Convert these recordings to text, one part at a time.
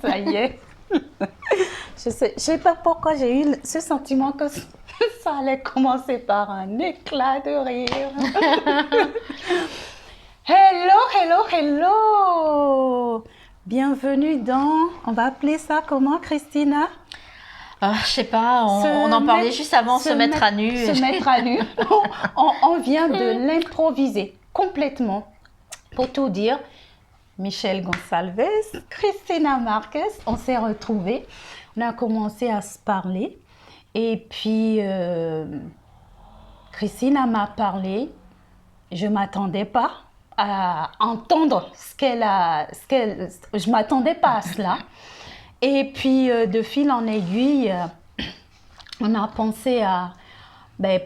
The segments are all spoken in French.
Ça y est. Je sais pas pourquoi j'ai eu ce sentiment que ça allait commencer par un éclat de rire. Hello, hello, hello. Bienvenue dans, on va appeler ça comment, Christina? Je sais pas, on en parlait juste avant, se mettre à nu. Se mettre à nu. On vient de l'improviser complètement. Pour tout dire, Michelle Gonçalves, Christina Marquez, on s'est retrouvés. On a commencé à se parler. Et puis, Christina m'a parlé. Je ne m'attendais pas à entendre je ne m'attendais pas à cela. Et puis, de fil en aiguille, on a pensé à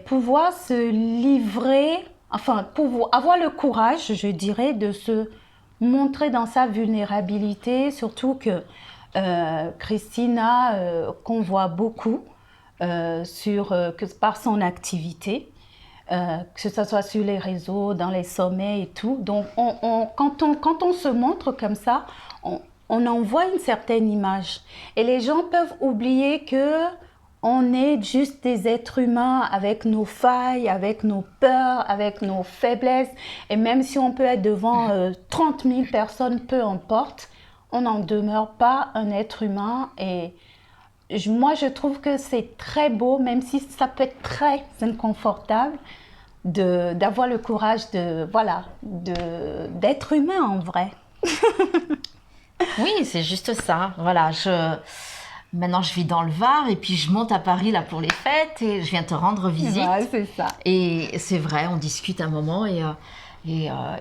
pouvoir se livrer, enfin, avoir le courage, je dirais, de se montrer dans sa vulnérabilité, surtout que Christina, qu'on voit beaucoup par son activité, que ce soit sur les réseaux, dans les sommets et tout. Donc, quand on se montre comme ça, on envoie une certaine image. Et les gens peuvent oublier que on est juste des êtres humains avec nos failles, avec nos peurs, avec nos faiblesses. Et même si on peut être devant 30 000 personnes, peu importe, on n'en demeure pas un être humain. Et moi, je trouve que c'est très beau, même si ça peut être très inconfortable, d'avoir le courage d'être humain en vrai. Oui, c'est juste ça. Voilà, maintenant je vis dans le Var et puis je monte à Paris là pour les fêtes et je viens te rendre visite. Ouais, c'est ça. Et c'est vrai, on discute un moment et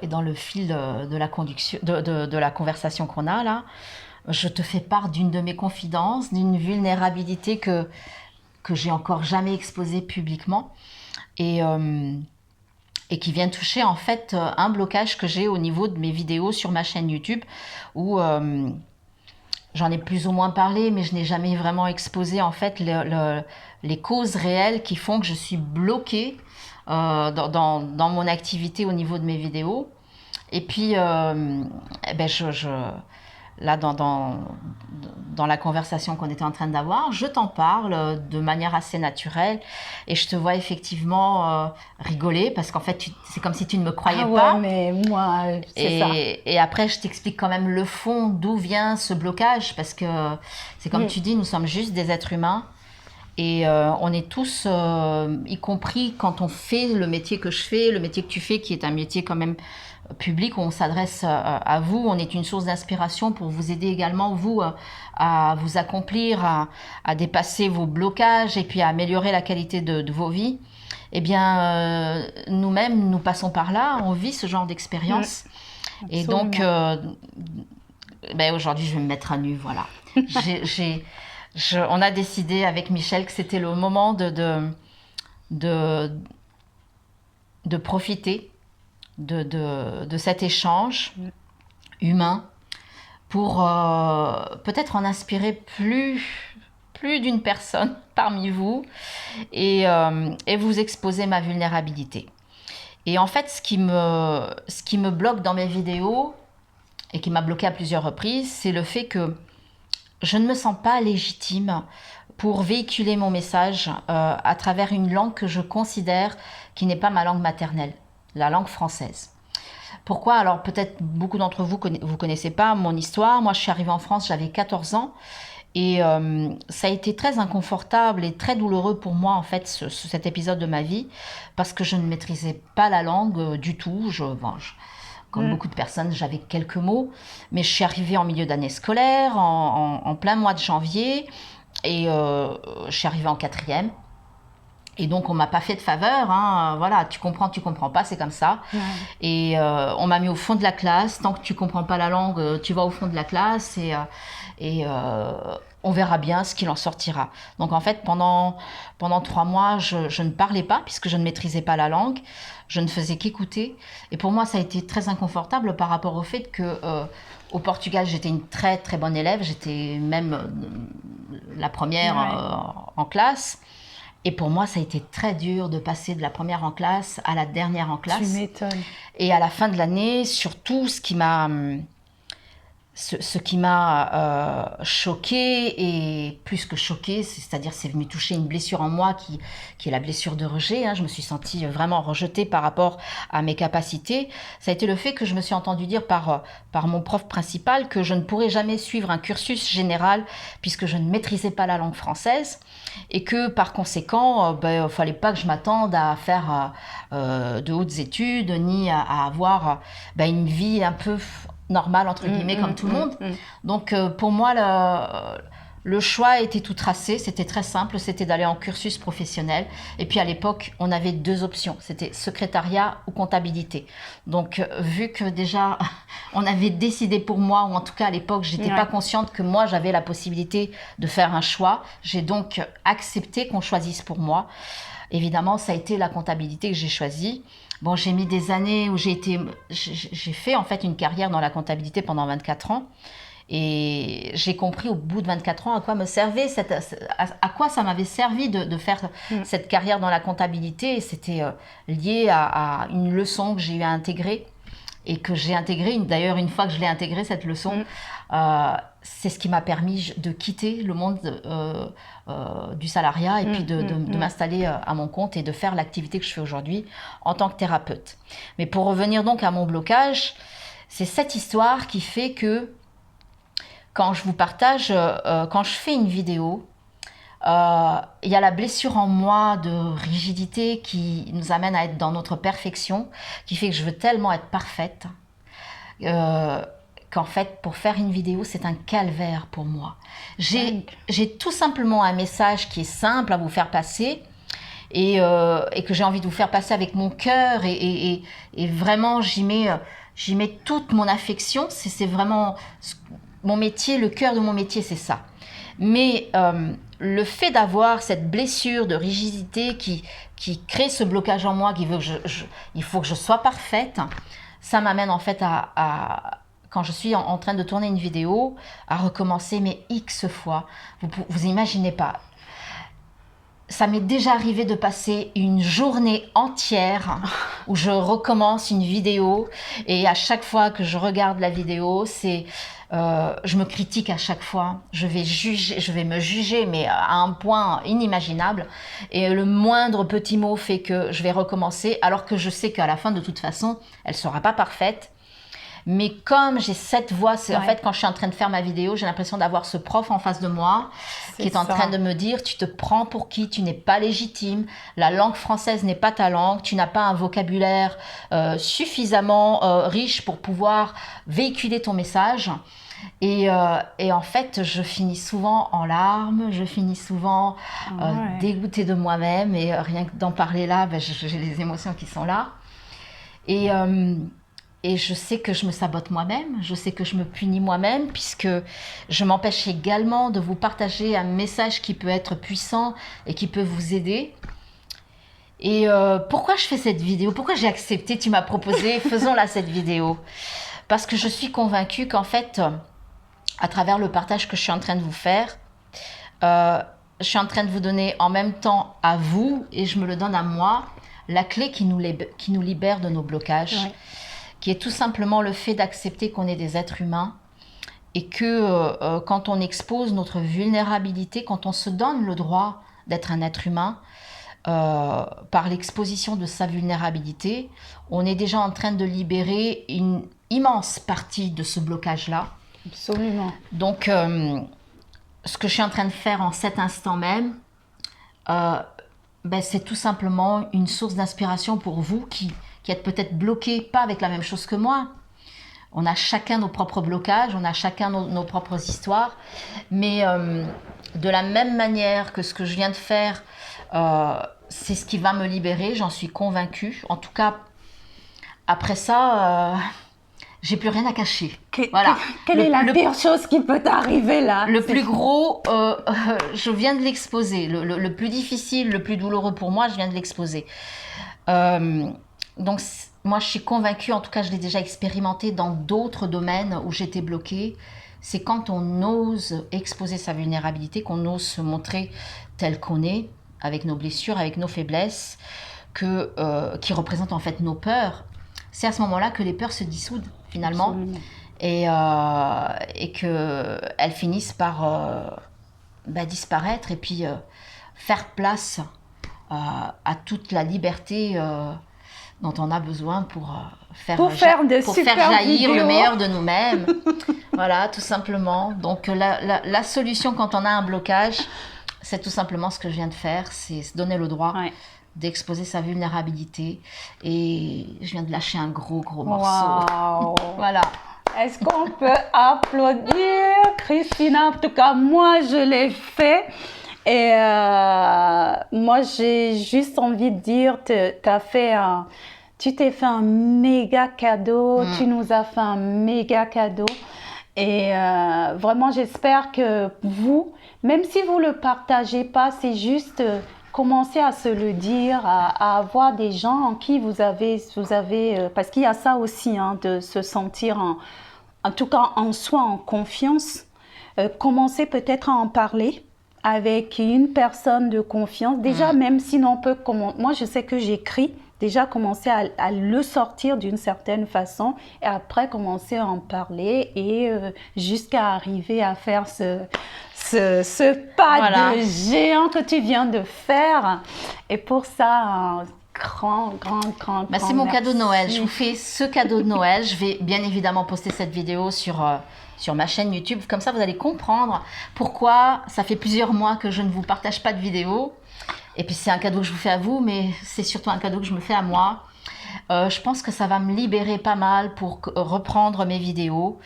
dans le fil de la conduction, de la conversation qu'on a là, je te fais part d'une de mes confidences, d'une vulnérabilité que j'ai encore jamais exposée publiquement et qui vient toucher en fait un blocage que j'ai au niveau de mes vidéos sur ma chaîne YouTube où j'en ai plus ou moins parlé, mais je n'ai jamais vraiment exposé en fait les causes réelles qui font que je suis bloquée dans mon activité au niveau de mes vidéos. Et puis, là, dans la conversation qu'on était en train d'avoir, je t'en parle de manière assez naturelle et je te vois effectivement rigoler parce qu'en fait, c'est comme si tu ne me croyais pas. Mais moi, c'est ça. Et après, je t'explique quand même le fond, d'où vient ce blocage parce que c'est comme tu dis, nous sommes juste des êtres humains. Et on est tous, y compris quand on fait le métier que je fais, le métier que tu fais, qui est un métier quand même public, où on s'adresse à vous, on est une source d'inspiration pour vous aider également, vous, à vous accomplir, à dépasser vos blocages et puis à améliorer la qualité de vos vies. Eh bien, nous-mêmes, nous passons par là, on vit ce genre d'expérience. Et donc, aujourd'hui, je vais me mettre à nu, voilà. On a décidé avec Michel que c'était le moment de profiter de cet échange humain pour peut-être en inspirer plus d'une personne parmi vous et vous exposer ma vulnérabilité. Et en fait, ce qui me bloque dans mes vidéos et qui m'a bloqué à plusieurs reprises, c'est le fait que je ne me sens pas légitime pour véhiculer mon message à travers une langue que je considère qui n'est pas ma langue maternelle, la langue française. Pourquoi? Alors peut-être beaucoup d'entre vous vous connaissez pas mon histoire. Moi, je suis arrivée en France, j'avais 14 ans et ça a été très inconfortable et très douloureux pour moi en fait cet épisode de ma vie parce que je ne maîtrisais pas la langue du tout. Comme beaucoup de personnes, j'avais quelques mots, mais je suis arrivée en milieu d'année scolaire, en plein mois de janvier, et je suis arrivée en 4e. Et donc, on m'a pas fait de faveur, hein. Voilà, tu comprends pas, c'est comme ça. Ouais. Et on m'a mis au fond de la classe. Tant que tu comprends pas la langue, tu vas au fond de la classe et on verra bien ce qu'il en sortira. Donc, en fait, pendant 3 mois, je ne parlais pas puisque je ne maîtrisais pas la langue. Je ne faisais qu'écouter. Et pour moi, ça a été très inconfortable par rapport au fait que au Portugal, j'étais une très, très bonne élève. J'étais même la première en classe. Et pour moi, ça a été très dur de passer de la première en classe à la dernière en classe. Tu m'étonnes. Et à la fin de l'année, surtout, ce qui m'a ce qui m'a choquée, et plus que choquée, c'est-à-dire c'est venu toucher une blessure en moi qui est la blessure de rejet. Je me suis sentie vraiment rejetée par rapport à mes capacités. Ça a été le fait que je me suis entendue dire par mon prof principal que je ne pourrais jamais suivre un cursus général puisque je ne maîtrisais pas la langue française, et que par conséquent, il ne fallait pas que je m'attende à faire de hautes études ni à avoir une vie un peu normal entre guillemets comme tout le monde. Donc pour moi le choix était tout tracé, c'était très simple, c'était d'aller en cursus professionnel. Et puis à l'époque on avait 2 options, c'était secrétariat ou comptabilité. Donc vu que déjà on avait décidé pour moi, ou en tout cas à l'époque j'étais pas consciente que moi j'avais la possibilité de faire un choix, j'ai donc accepté qu'on choisisse pour moi. Évidemment, ça a été la comptabilité que j'ai choisie. Bon, j'ai mis des années où j'ai fait en fait une carrière dans la comptabilité pendant 24 ans. Et j'ai compris au bout de 24 ans à quoi me servait à quoi ça m'avait servi de faire cette carrière dans la comptabilité. Et c'était lié à une leçon que j'ai eu à intégrer, et que j'ai intégrée. D'ailleurs, une fois que je l'ai intégrée, cette leçon, c'est ce qui m'a permis de quitter le monde du salariat et puis de m'installer à mon compte et de faire l'activité que je fais aujourd'hui en tant que thérapeute. Mais pour revenir donc à mon blocage, c'est cette histoire qui fait que quand je vous partage, quand je fais une vidéo, il y a la blessure en moi de rigidité qui nous amène à être dans notre perfection, qui fait que je veux tellement être parfaite qu'en fait, pour faire une vidéo, c'est un calvaire pour moi. J'ai tout simplement un message qui est simple à vous faire passer, et que j'ai envie de vous faire passer avec mon cœur, et vraiment j'y mets toute mon affection. C'est vraiment mon métier, le cœur de mon métier, c'est ça. Mais le fait d'avoir cette blessure de rigidité qui crée ce blocage en moi, qui veut que il faut que je sois parfaite, ça m'amène en fait quand je suis en train de tourner une vidéo, à recommencer mais X fois. Vous imaginez pas. Ça m'est déjà arrivé de passer une journée entière où je recommence une vidéo, et à chaque fois que je regarde la vidéo, je me critique à chaque fois. Je vais me juger, mais à un point inimaginable. Et le moindre petit mot fait que je vais recommencer, alors que je sais qu'à la fin, de toute façon, elle ne sera pas parfaite. Mais comme j'ai cette voix, en fait, quand je suis en train de faire ma vidéo, j'ai l'impression d'avoir ce prof en face de moi qui est en train de me dire: tu te prends pour qui? Tu n'es pas légitime, la langue française n'est pas ta langue, tu n'as pas un vocabulaire suffisamment riche pour pouvoir véhiculer ton message. Et en fait, je finis souvent en larmes, je finis souvent dégoûtée de moi-même, et rien que d'en parler là, j'ai les émotions qui sont là. Et je sais que je me sabote moi-même, je sais que je me punis moi-même, puisque je m'empêche également de vous partager un message qui peut être puissant et qui peut vous aider. Et pourquoi je fais cette vidéo? Pourquoi j'ai accepté? Tu m'as proposé, faisons-la cette vidéo. Parce que je suis convaincue qu'en fait, à travers le partage que je suis en train de vous faire, je suis en train de vous donner en même temps à vous, et je me le donne à moi, la clé qui nous libère de nos blocages. Qui est tout simplement le fait d'accepter qu'on est des êtres humains, et que quand on expose notre vulnérabilité, quand on se donne le droit d'être un être humain, par l'exposition de sa vulnérabilité, on est déjà en train de libérer une immense partie de ce blocage-là. Absolument. Donc, ce que je suis en train de faire en cet instant même, c'est tout simplement une source d'inspiration pour vous qui êtes peut-être bloqués, pas avec la même chose que moi. On a chacun nos propres blocages, on a chacun nos propres histoires, mais de la même manière que ce que je viens de faire, c'est ce qui va me libérer, j'en suis convaincue. En tout cas, après ça, j'ai plus rien à cacher. Voilà. Quelle est la pire chose qui peut t'arriver là? Le plus gros, je viens de l'exposer. Le plus difficile, le plus douloureux pour moi, je viens de l'exposer. Donc, moi, je suis convaincue, en tout cas, je l'ai déjà expérimenté dans d'autres domaines où j'étais bloquée. C'est quand on ose exposer sa vulnérabilité, qu'on ose se montrer tel qu'on est, avec nos blessures, avec nos faiblesses, qui représentent en fait nos peurs. C'est à ce moment-là que les peurs se dissoudent, finalement. et qu'elles finissent par disparaître et puis faire place à toute la liberté dont on a besoin pour faire jaillir le meilleur de nous-mêmes. Voilà, tout simplement. Donc la solution quand on a un blocage, c'est tout simplement ce que je viens de faire, c'est se donner le droit d'exposer sa vulnérabilité. Et je viens de lâcher un gros morceau. Wow. Voilà. Est-ce qu'on peut applaudir Christina? En tout cas, moi, je l'ai fait. Et moi, j'ai juste envie de dire, tu t'es fait un méga cadeau, tu nous as fait un méga cadeau. Et vraiment, j'espère que vous, même si vous ne le partagez pas, c'est juste commencer à se le dire, à avoir des gens en qui vous avez parce qu'il y a ça aussi, hein, de se sentir, en tout cas en soi, en confiance. Commencer peut-être à en parler avec une personne de confiance. Déjà, même si l'on peut... Moi, je sais que j'écris. Déjà, commencer à le sortir d'une certaine façon et après, commencer à en parler et jusqu'à arriver à faire ce pas de géant que tu viens de faire. Et pour ça, un grand c'est mon cadeau de Noël. Je vous fais ce cadeau de Noël. Je vais bien évidemment poster cette vidéo sur ma chaîne YouTube. Comme ça, vous allez comprendre pourquoi ça fait plusieurs mois que je ne vous partage pas de vidéos. Et puis, c'est un cadeau que je vous fais à vous, mais c'est surtout un cadeau que je me fais à moi. Je pense que ça va me libérer pas mal pour reprendre mes vidéos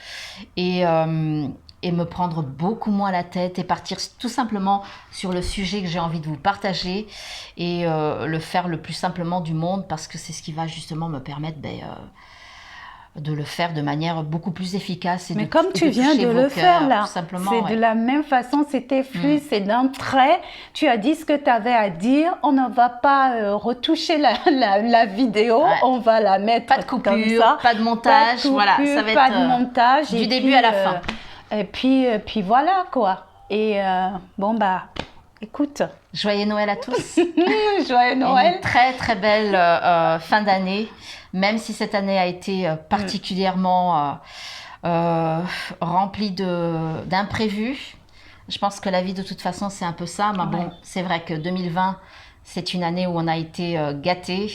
et me prendre beaucoup moins la tête et partir tout simplement sur le sujet que j'ai envie de vous partager et le faire le plus simplement du monde parce que c'est ce qui va justement me permettre de le faire de manière beaucoup plus efficace. Mais comme tu viens de le faire là, c'est de la même façon, c'était fluide, c'est d'un trait. Tu as dit ce que tu avais à dire. On ne va pas retoucher la vidéo, on va la mettre pas de coupure, comme ça. Pas de montage, voilà, ça va pas de montage. Du début à la fin. Et puis voilà quoi. Et écoute. Joyeux Noël à tous. Joyeux Noël. Une très très belle fin d'année. Même si cette année a été particulièrement remplie d'imprévus. Je pense que la vie de toute façon c'est un peu ça. Mais bon, c'est vrai que 2020 c'est une année où on a été gâtés,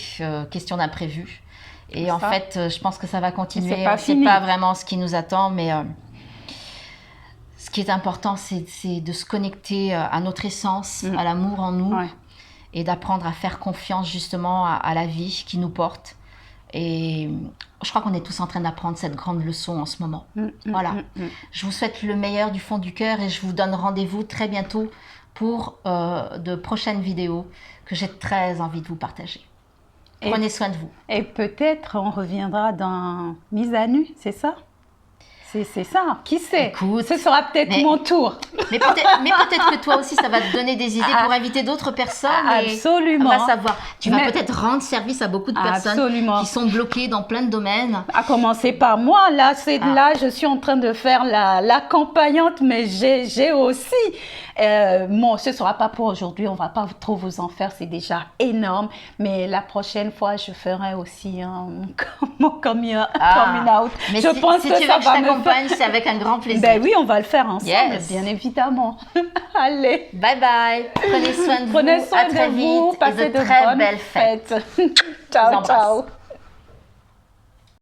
question d'imprévus. Et en fait, je pense que ça va continuer. C'est pas vraiment ce qui nous attend, mais ce qui est important, c'est de se connecter à notre essence, à l'amour en nous, et d'apprendre à faire confiance justement à la vie qui nous porte. Et je crois qu'on est tous en train d'apprendre cette grande leçon en ce moment. Voilà. Je vous souhaite le meilleur du fond du cœur et je vous donne rendez-vous très bientôt pour de prochaines vidéos que j'ai très envie de vous partager. Prenez soin de vous. Et peut-être on reviendra dans Mise à nu, c'est ça? C'est ça, qui sait? Écoute, ce sera peut-être mon tour. Mais peut-être que toi aussi, ça va te donner des idées pour inviter d'autres personnes. Absolument. On va savoir. Tu vas peut-être rendre service à beaucoup de personnes qui sont bloquées dans plein de domaines. À commencer par moi. Là, je suis en train de faire l'accompagnante, mais j'ai aussi... bon, ce ne sera pas pour aujourd'hui, on ne va pas trop vous en faire, c'est déjà énorme. Mais la prochaine fois, je ferai aussi mon coming out. Mais je pense que ça va me c'est avec un grand plaisir. Ben oui, on va le faire ensemble, bien évidemment. Allez. Bye bye. Prenez soin de vous. Prenez soin de vous. Passez de très belles fêtes. Ciao, ciao.